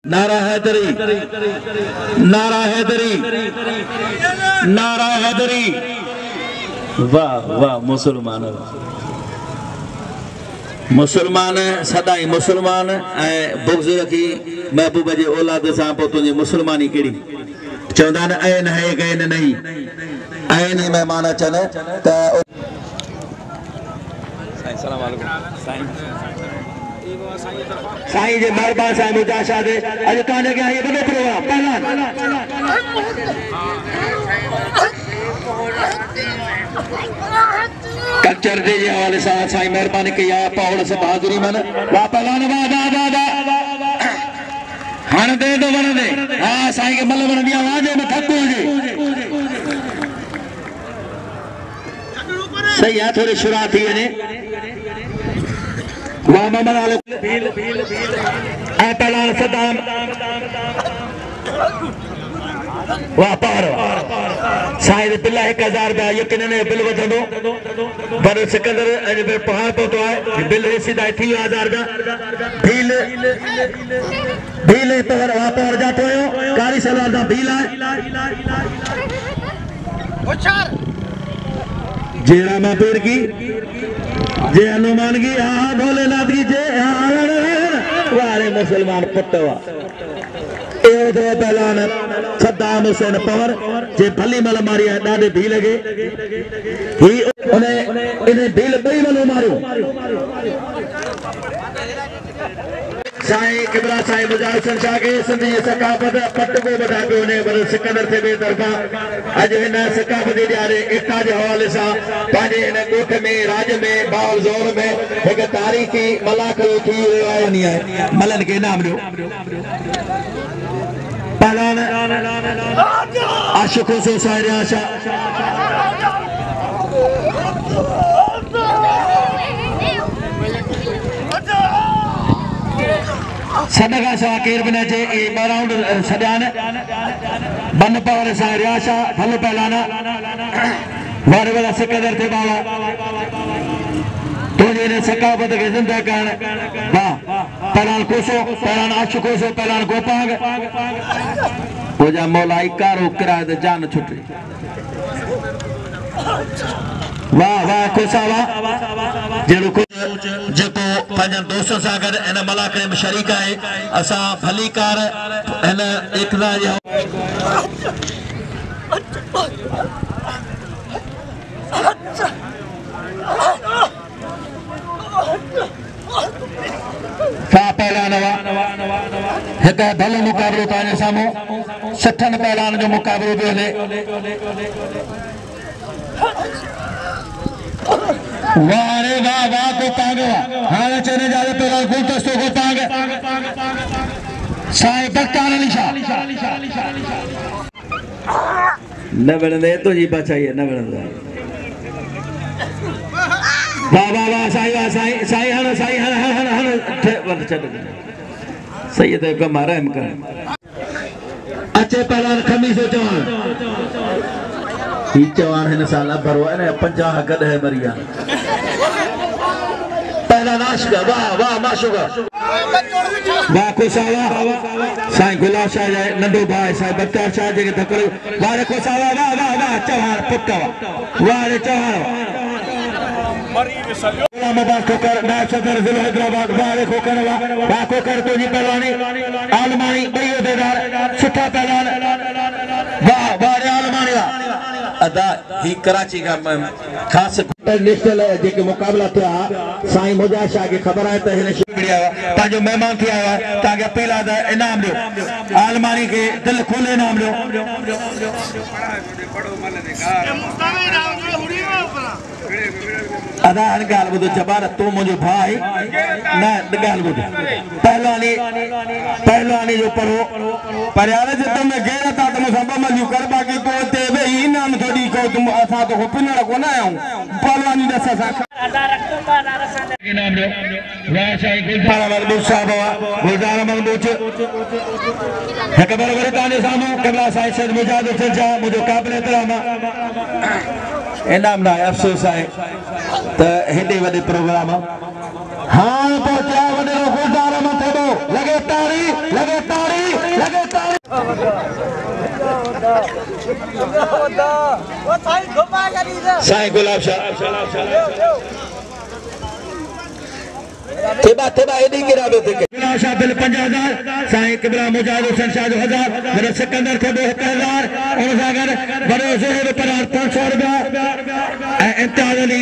नारा हैदरी, नारा हैदरी, नारा हैदरी। वाह वाह मुसलमान, मुसलमान सदाई मुसलमान बुग़्ज़ रखी महबूब जे औलाद सां पोइ तुंहिंजी मुसलमानी कहिड़ी चवंदा आहिनि ऐन है गैन नहीं ऐन ही महिमान अचनि त साईं जे महिरबानी सां मुंहिंजा शादे अॼु तव्हांजे अॻियां हीअ वॾो प्रोग्राम पहलान कल्चर जे हवाले सां साईं महिरबानी कई आहे पावड़ सभु हाज़िरी मन वाह पहलान वाह वाह वाह वाह हणंदे तो वणंदे हा साईं खे मल वणंदी आहे वाजे में थकु हुजे सही आहे थोरी शुरूआत थी वञे वाह मोहम्मद आलो ऐं पहलान सदाम वाह पार साईं बिल 1000 रुपया यकीनन बिल वधंदो पर सिकंदर अॼु पहाड़ पहुतो आहे बिल सीधा थी वियो 1000 रुपया भील पहर वाह पार जातो हुयो कारी सलवार दा भील आहे जय रामा पीर की जय हनुमान की हाँ भोलेनाथ की जय वारे मुसलमान पुटवा पहलान सद्दाम हुसैन पवर जे भली मल मारी है ॾाढे भी लगे ही इन्हें भील ॿई मलो मारियो साईं किबरा साईं मुजाहिद शाह के सिंधी सकाफत पटको बधा पियो वञे पर सिकंदर थे बे तरफ़ा अॼु हिन सकाफत जे ॾियारे एकता जे हवाले सां पंहिंजे हिन ॻोठ में राज में बाउल ज़ोर में हिकु तारीख़ी मलाखरो थी रहियो आहे वञी आहे मलन खे इनाम ॾियो पहलान आशिक़ो सो साहिर आशा सदका सा केर बिना जे ए राउंड सजान बन पावर सा रियाशा भलो पहलाना वारे वाला सिकंदर थे बाबा तो ने सकाफत के जिंदा करण वाह पहलान कोसो पहलान आशिकोसो पहलान गोपांग हो जा मौलाई कारो किराए ते जान छुटी वाह वाह कोसा वाह जेड़ो जेको पंहिंजनि दोस्तनि सां गॾु हिन मलाखरे में शरीक आहे असां भलीकार हिन इक़्तिदार पहलान हिकु भलो मुक़ाबिलो तव्हांजे साम्हूं 60 पहलान जो मुक़ाबिलो पियो हले वाह रे वाह वाह को पाग हां चने जाले पहलान गुलदस्तो को पाग साईं बख्तार अली शाह न वणंदे तुंहिंजी बचाई न वणंदे वाह वाह वाह साईं साईं हण साईं हण छॾ सही त कम रहम कर अचे पहलान खमीसो चवान ही चवान हिन साल भरो है 50 गड है मरिया पहला नाशका वाह वाह माशुका वाह कोसावा साईं गुलाब शाह जाए नंदो भाई साईं बख्तार शाह जे धकड़ वारे कोसावा वाह वाह वाह चवान पुटवा वारे चवान मरी विसलियो मुबारक कर नायब सदर जिला हैदराबाद वारे खोकर वाह खोकर तो जी पहलवानी आलमानी बई उदेदार सुठा पहलवान वाह वारे आलमानी अदा ही कराची का खास नेशनल जेके मुकाबला थिया साईं मुजाहिद शाह के खबर है त हिन शुक्रिया ताजो मेहमान थी आया ताके पहला द इनाम दियो आलमानी के दिल खोले इनाम दियो अदा हर गाल बुधो जबार तू मुझे भाई ना गाल बुधो पहलवानी जो पढ़ो परियारे जे तुम गैरत आ तुम सब मजू कर बाकी को ते बे इनाम थोड़ी को तुम असा तो पिनड़ को ना आऊं पहलवानी दसा सा इनाम दो वाह शाही गुलजार महमूद साहब गुलजार महमूद एक बराबर ताने सामो कबला साईं सद मुजाहिद जा मुझे काबिल एहतराम इनाम ना अफसोस है त हेडे वडे प्रोग्राम हां पहुंचा वडे गुलजार महमूद लगे तारी साईं गुलाब शाह थेबा एडी गिरा दो थे गुलाब शाह बिल 50,000 साईं किबला मुजाहिद हुसैन शाह जो 1000 मेरा सिकंदर थे 1000 और सागर बड़े ज़ोहर पर 500 रुपया इम्तियाज अली